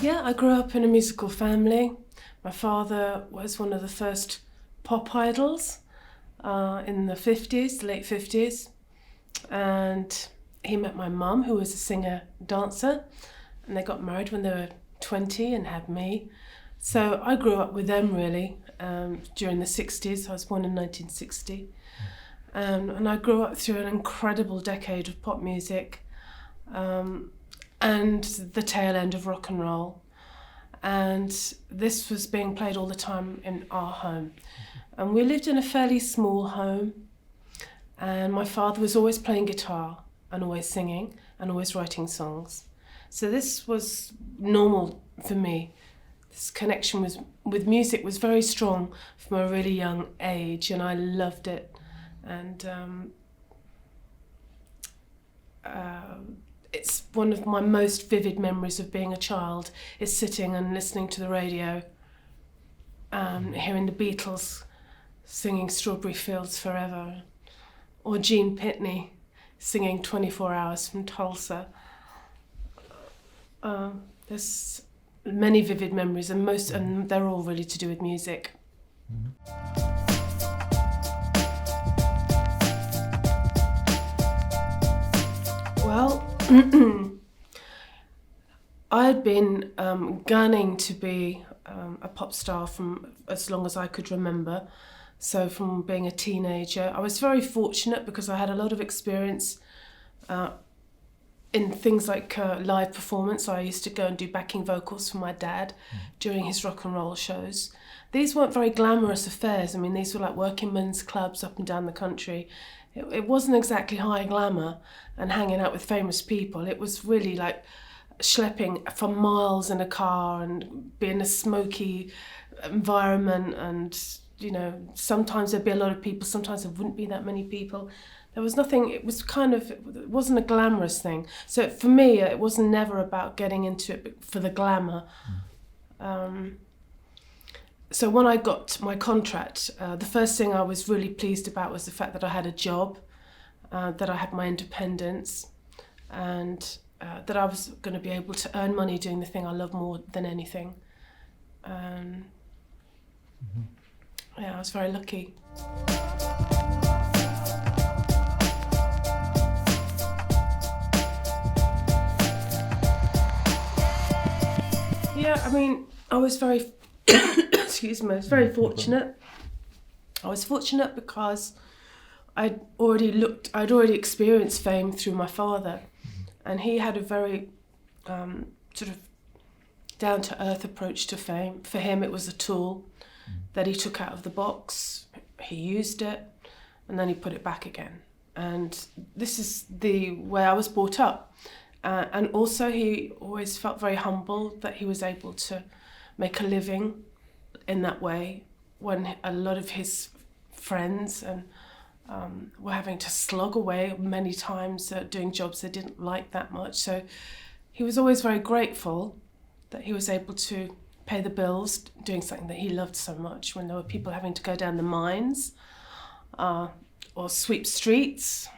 Yeah, I grew up in a musical family. My father was one of the first pop idols in the 50s, the late 50s. And he met my mum, who was a singer-dancer, and they got married when they were 20 and had me. So I grew up with them, really, during the 60s. I was born in 1960. And I grew up through an incredible decade of pop music and the tail end of rock and roll. And this was being played all the time in our home. And we lived in a fairly small home. And my father was always playing guitar and always singing and always writing songs. So this was normal for me. This connection with music was very strong from a really young age, and I loved it. And it's one of my most vivid memories of being a child, is sitting and listening to the radio, hearing the Beatles singing Strawberry Fields Forever, or Gene Pitney singing 24 Hours from Tulsa. There's many vivid memories, and they're all really to do with music. Well, I had been gunning to be a pop star from as long as I could remember. So from being a teenager, I was very fortunate because I had a lot of experience in things like live performance. I used to go and do backing vocals for my dad during his rock and roll shows. These weren't very glamorous affairs. I mean, these were like working men's clubs up and down the country. It wasn't exactly high glamour and hanging out with famous people. It was really like schlepping for miles in a car and being in a smoky environment, and you know, sometimes there'd be a lot of people, sometimes there wouldn't be that many people. There was nothing, it wasn't a glamorous thing. So for me, it was never about getting into it for the glamour. So when I got my contract, the first thing I was really pleased about was the fact that I had a job, that I had my independence, and that I was going to be able to earn money doing the thing I love more than anything. Yeah, I was very lucky. Yeah, I mean, I was very, excuse me, I was very fortunate. I was fortunate because I'd already experienced fame through my father, and he had a very sort of down-to-earth approach to fame. For him, it was a tool that he took out of the box, he used it, and then he put it back again. And this is the way I was brought up. And also he always felt very humble that he was able to make a living in that way when a lot of his friends were having to slog away many times doing jobs they didn't like that much. So he was always very grateful that he was able to pay the bills doing something that he loved so much, when there were people having to go down the mines or sweep streets.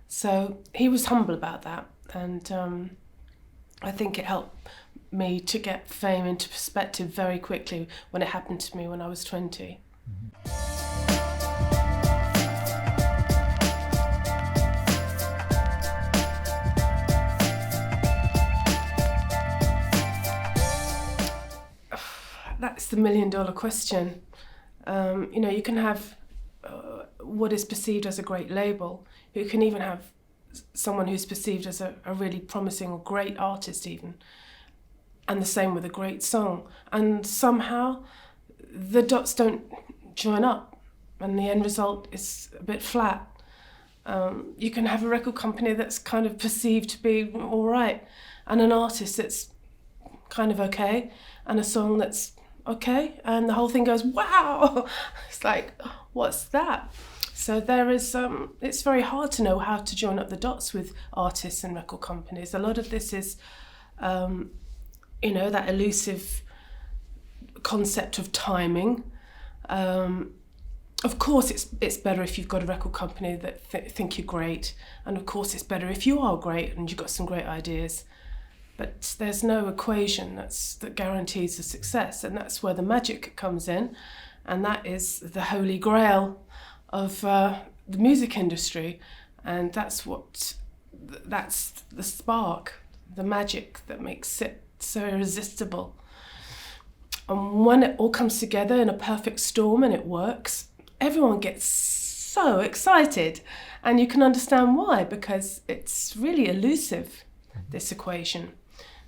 So he was humble about that. And I think it helped me to get fame into perspective very quickly when it happened to me when I was 20. That's the $1 million question. You know, you can have what is perceived as a great label. You can even have someone who's perceived as a really promising or great artist even, and the same with a great song. And somehow the dots don't join up and the end result is a bit flat. You can have a record company that's kind of perceived to be all right, and an artist that's kind of okay, and a song that's okay, and the whole thing goes, wow! It's like, what's that? So there is, it's very hard to know how to join up the dots with artists and record companies. A lot of this is, you know, that elusive concept of timing. Of course, it's better if you've got a record company that think you're great, and of course it's better if you are great and you've got some great ideas. but there's no equation that guarantees a success, and that's where the magic comes in, and that is the holy grail of the music industry, and that's the spark, the magic that makes it so irresistible. And when it all comes together in a perfect storm and it works, everyone gets so excited, and you can understand why, because it's really elusive, this equation.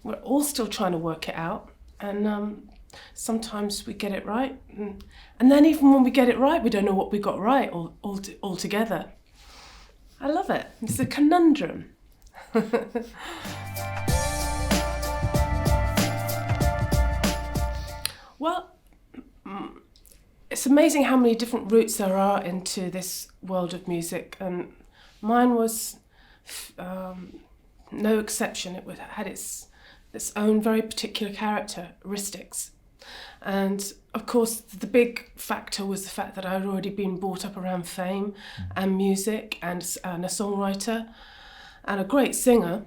We're all still trying to work it out, and sometimes we get it right, and then even when we get it right, we don't know what we got right altogether. I love it. It's a conundrum. Well, it's amazing how many different routes there are into this world of music, and mine was no exception. It had its own very particular characteristics, and of course the big factor was the fact that I'd already been brought up around fame and music, and a songwriter and a great singer,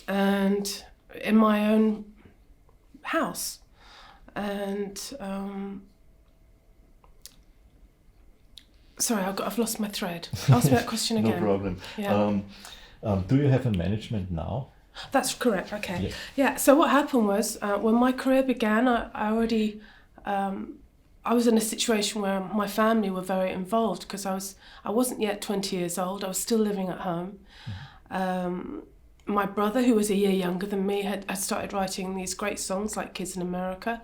and in my own house. And sorry, I've lost my thread. Ask me that question again. No problem. Yeah. Do you have a management now? That's correct. Okay. Yeah. So what happened was, when my career began, I was in a situation where my family were very involved, because I wasn't yet 20 years old. I was still living at home. My brother, who was a year younger than me, had started writing these great songs like Kids in America.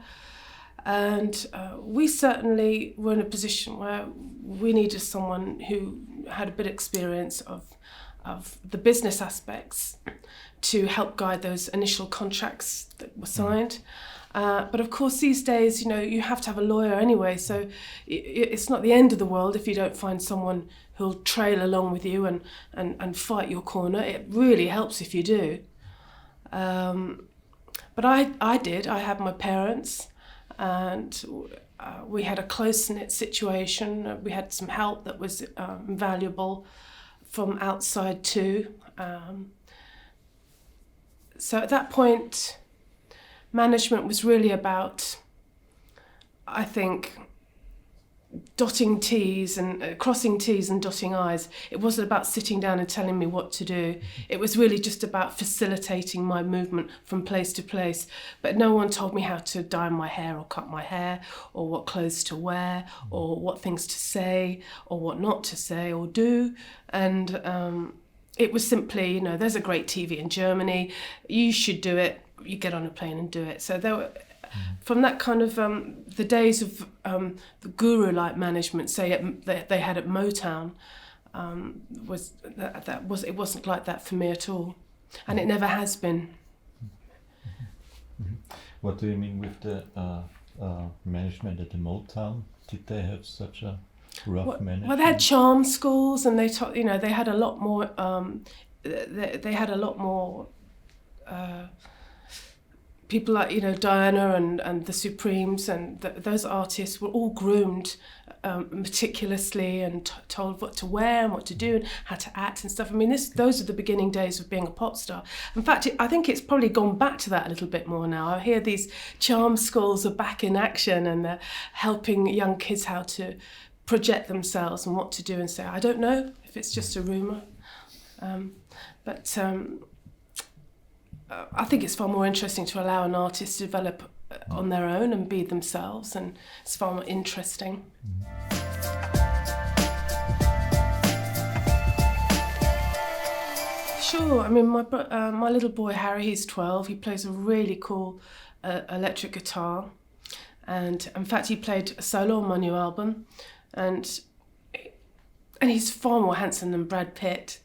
And we certainly were in a position where we needed someone who had a bit of experience of the business aspects to help guide those initial contracts that were signed. But of course, these days, you have to have a lawyer anyway, so it's not the end of the world if you don't find someone who'll trail along with you and fight your corner. It really helps if you do. But I did. I had my parents, and we had a close-knit situation. We had some help that was valuable from outside too. So at that point, management was really about, I think, dotting T's and crossing T's and dotting I's. It wasn't about sitting down and telling me what to do. It was really just about facilitating my movement from place to place. But no one told me how to dye my hair or cut my hair, or what clothes to wear, or what things to say, or what not to say or do. And it was simply, there's a great TV in Germany, you should do it. You get on a plane and do it. So there were, from that kind of the days of the guru-like management, say they had at Motown, it wasn't like that for me at all, and it never has been. What do you mean with the management at the Motown? Did they have such a rough management? Well, they had charm schools, and they taught. They had a lot more. They had a lot more. People like Diana and the Supremes, and those artists were all groomed meticulously and told what to wear and what to do and how to act and stuff. I mean, those are the beginning days of being a pop star. In fact, I think it's probably gone back to that a little bit more now. I hear these charm schools are back in action, and they're helping young kids how to project themselves and what to do and say. I don't know if it's just a rumour, but I think it's far more interesting to allow an artist to develop on their own and be themselves, and it's far more interesting. Sure. I mean, my little boy Harry, he's 12. He plays a really cool electric guitar, and in fact, he played a solo on my new album, and he's far more handsome than Brad Pitt,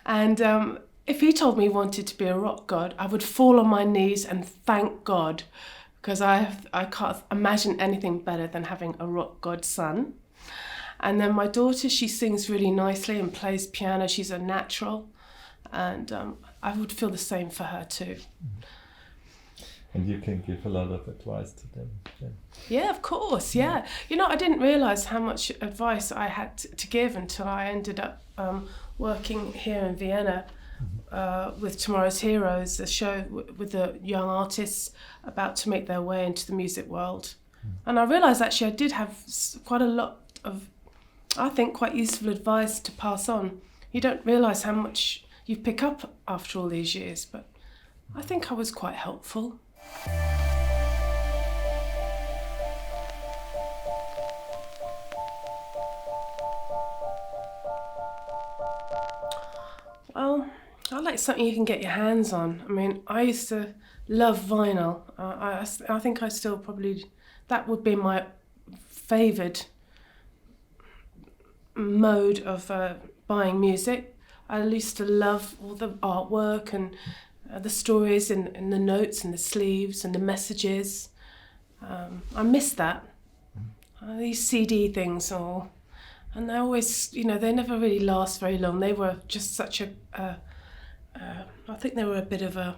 and. If he told me he wanted to be a rock god, I would fall on my knees and thank God, because I can't imagine anything better than having a rock god son. And then my daughter, she sings really nicely and plays piano. She's a natural, and I would feel the same for her too. And you can give a lot of advice to them. Yeah, of course, yeah. I didn't realise how much advice I had to give until I ended up working here in Vienna with Tomorrow's Heroes, a show with the young artists about to make their way into the music world. And I realised actually I did have quite a lot of, I think, quite useful advice to pass on. You don't realise how much you pick up after all these years, but I think I was quite helpful. Well, I like something you can get your hands on. I mean, I used to love vinyl. I think I still probably, that would be my favoured mode of buying music. I used to love all the artwork and the stories and the notes and the sleeves and the messages. I miss that. These CD things and they always, they never really last very long. They were just such I think they were a bit of a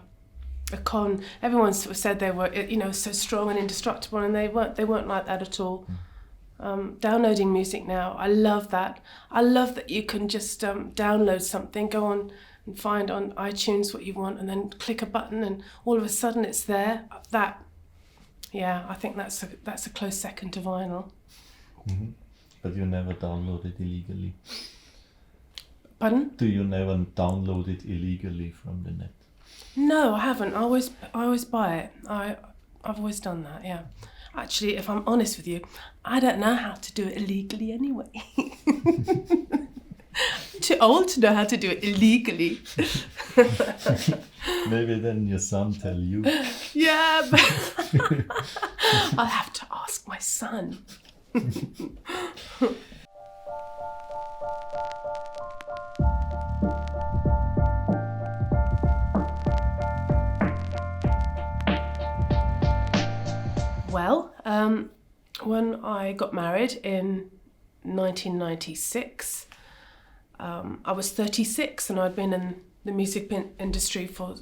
con. Everyone sort of said they were, so strong and indestructible, and they weren't like that at all. Downloading music now, I love that. I love that you can just download something, go on and find on iTunes what you want, and then click a button, and all of a sudden it's there. I think that's a close second to vinyl. Mm-hmm. But you never download it illegally. Pardon? Do you never download it illegally from the net? No, I haven't. I always buy it. I've always done that. Yeah. Actually, if I'm honest with you, I don't know how to do it illegally anyway. I'm too old to know how to do it illegally. Maybe then your son tell you. Yeah, but I'll have to ask my son. Well, when I got married in 1996, I was 36 and I'd been in the music industry for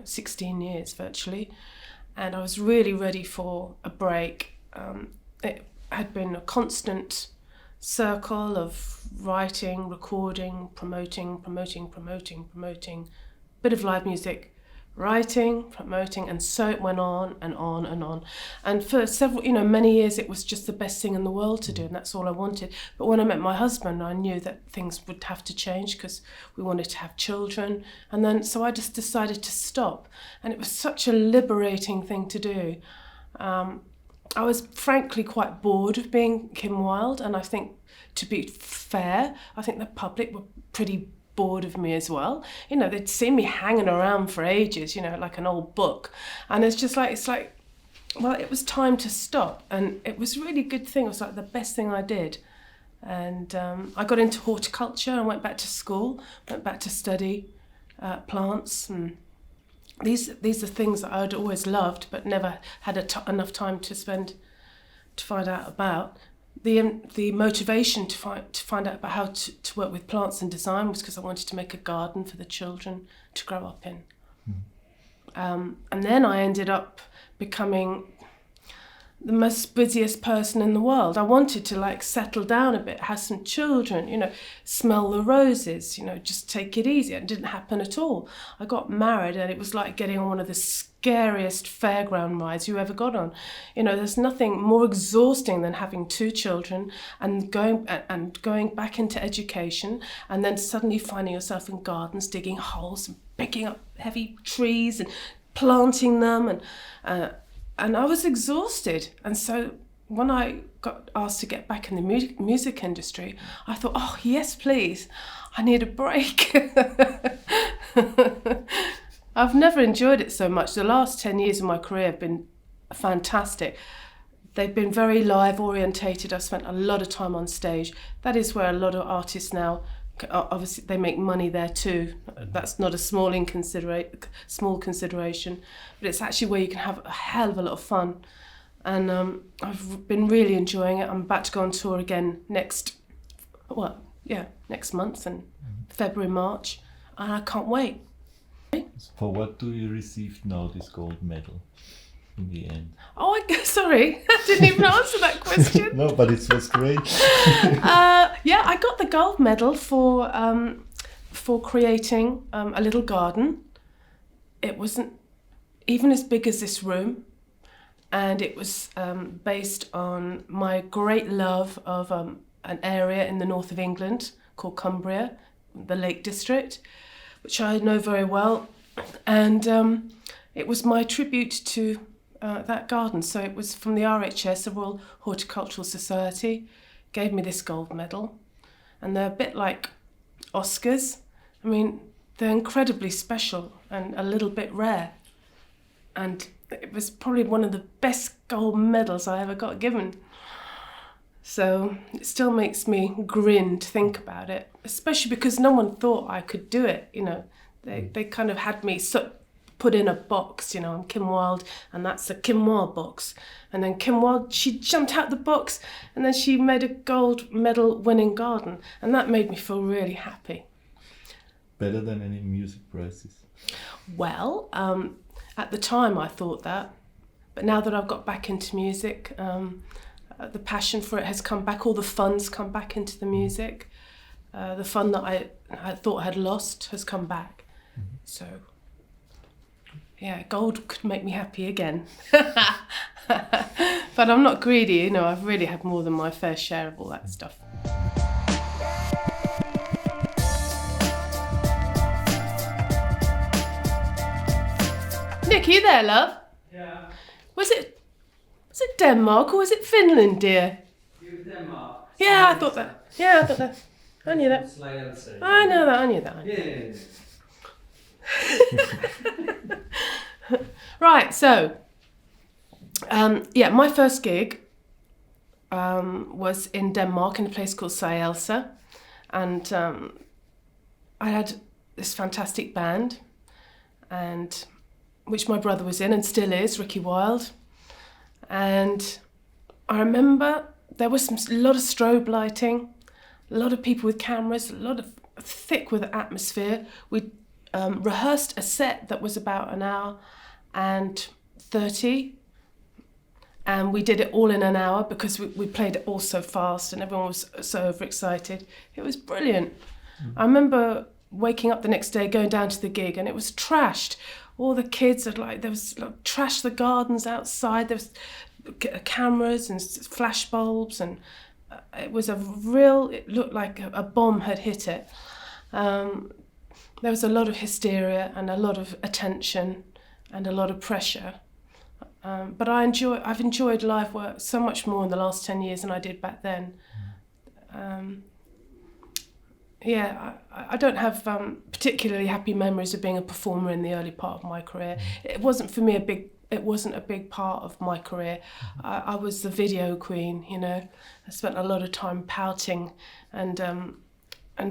16 years virtually, and I was really ready for a break. It had been a constant circle of writing, recording, promoting, bit of live music, writing, promoting, and so it went on and on and on. And for several, many years it was just the best thing in the world to do, and that's all I wanted. But when I met my husband, I knew that things would have to change because we wanted to have children. And then, so I just decided to stop. And it was such a liberating thing to do. I was frankly quite bored of being Kim Wilde, and I think, to be fair, I think the public were pretty bored of me as well. They'd seen me hanging around for ages, like an old book, and it's like, well, it was time to stop, and it was a really good thing. It was like the best thing I did, and I got into horticulture and went back to school, went back to study plants, and these are things that I'd always loved but never had enough time to find out about. The motivation to find out about how to work with plants and design was because I wanted to make a garden for the children to grow up in. And then I ended up becoming the most busiest person in the world. I wanted to settle down a bit, have some children, smell the roses, just take it easy. It didn't happen at all. I got married and it was like getting on one of the scariest fairground rides you ever got on. There's nothing more exhausting than having 2 children and going back into education, and then suddenly finding yourself in gardens, digging holes and picking up heavy trees and planting them, and I was exhausted. And so when I got asked to get back in the music industry, I thought, oh, yes, please, I need a break. I've never enjoyed it so much. The last 10 years of my career have been fantastic. They've been very live orientated. I've spent a lot of time on stage. That is where a lot of artists now, obviously they make money there too. That's not a small consideration, but it's actually where you can have a hell of a lot of fun. And I've been really enjoying it. I'm about to go on tour again next month in February, March, and I can't wait. For what do you receive now this gold medal in the end? Oh, sorry, I didn't even answer that question. No, but it was great. I got the gold medal for for creating a little garden. It wasn't even as big as this room, and it was based on my great love of an area in the north of England called Cumbria, the Lake District, which I know very well, and it was my tribute to that garden. So it was from the RHS, the Royal Horticultural Society, gave me this gold medal, and they're a bit like Oscars. I mean, they're incredibly special and a little bit rare, and it was probably one of the best gold medals I ever got given. So it still makes me grin to think about it, especially because no one thought I could do it. You know, they kind of had me put in a box. You know, I'm Kim Wilde, and that's a Kim Wilde box. And then Kim Wilde, she jumped out the box, and then she made a gold medal winning garden, and that made me feel really happy. Better than any music prizes? Well, at the time I thought that, but now that I've got back into music, the passion for it has come back, all the fun's come back into the music. The fun that I thought I had lost has come back. Mm-hmm. So, yeah, gold could make me happy again. But I'm not greedy, you know, I've really had more than my fair share of all that stuff. Nick, are you there, love? Yeah. Was it Denmark or was it Finland, dear? It was Denmark. Yeah, I thought that. Yeah, I thought that. I knew that. I know that. I knew that. Yeah. Right. So, my first gig was in Denmark in a place called Slagelse, and I had this fantastic band, and which my brother was in and still is, Ricky Wilde. And I remember there was a lot of strobe lighting, a lot of people with cameras, a lot of thick with atmosphere. We rehearsed a set that was about an hour and 30, and we did it all in an hour because we played it all so fast and everyone was so overexcited. It was brilliant. I remember waking up the next day, going down to the gig, and it was trashed. All the kids had trashed the gardens outside. There was cameras and flash bulbs, and it looked like a bomb had hit it. There was a lot of hysteria and a lot of attention and a lot of pressure. But I've enjoyed live work so much more in the last 10 years than I did back then. I don't have particularly happy memories of being a performer in the early part of my career. It wasn't for me it wasn't a big part of my career. I was the video queen, you know. I spent a lot of time pouting and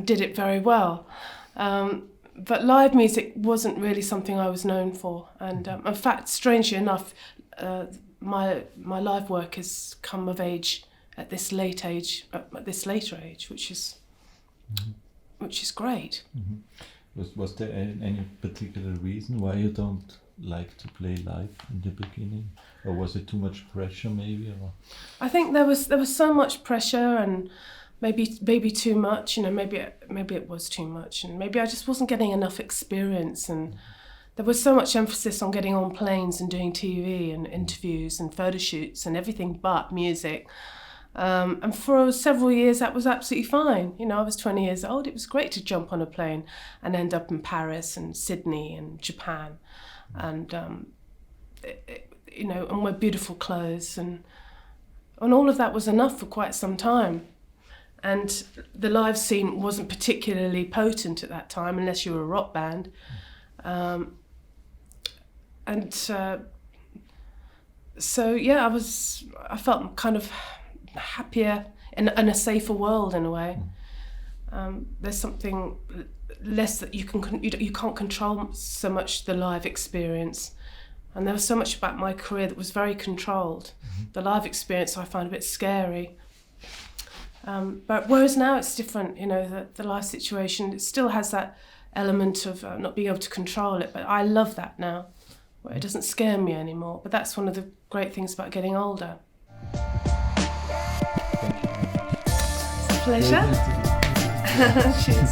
did it very well. But live music wasn't really something I was known for. And in fact, strangely enough, my live work has come of age at this later age, which is great. Mm-hmm. Was there any particular reason why you don't like to play live in the beginning, or was it too much pressure maybe? Or? I think there was so much pressure, and maybe too much. You know, maybe it was too much, and maybe I just wasn't getting enough experience. And there was so much emphasis on getting on planes and doing TV and interviews and photo shoots and everything but music. And for several years that was absolutely fine. You know, I was 20 years old. It was great to jump on a plane and end up in Paris and Sydney and Japan, and and wear beautiful clothes, and all of that was enough for quite some time. And the live scene wasn't particularly potent at that time, unless you were a rock band. I felt kind of happier in a safer world in a way. There's something less that you can't control so much the live experience, and there was so much about my career that was very controlled. The live experience I found a bit scary, but whereas now it's different. You know, the live situation, it still has that element of not being able to control it, but I love that now, where it doesn't scare me anymore. But that's one of the great things about getting older. Pleasure. Cheers.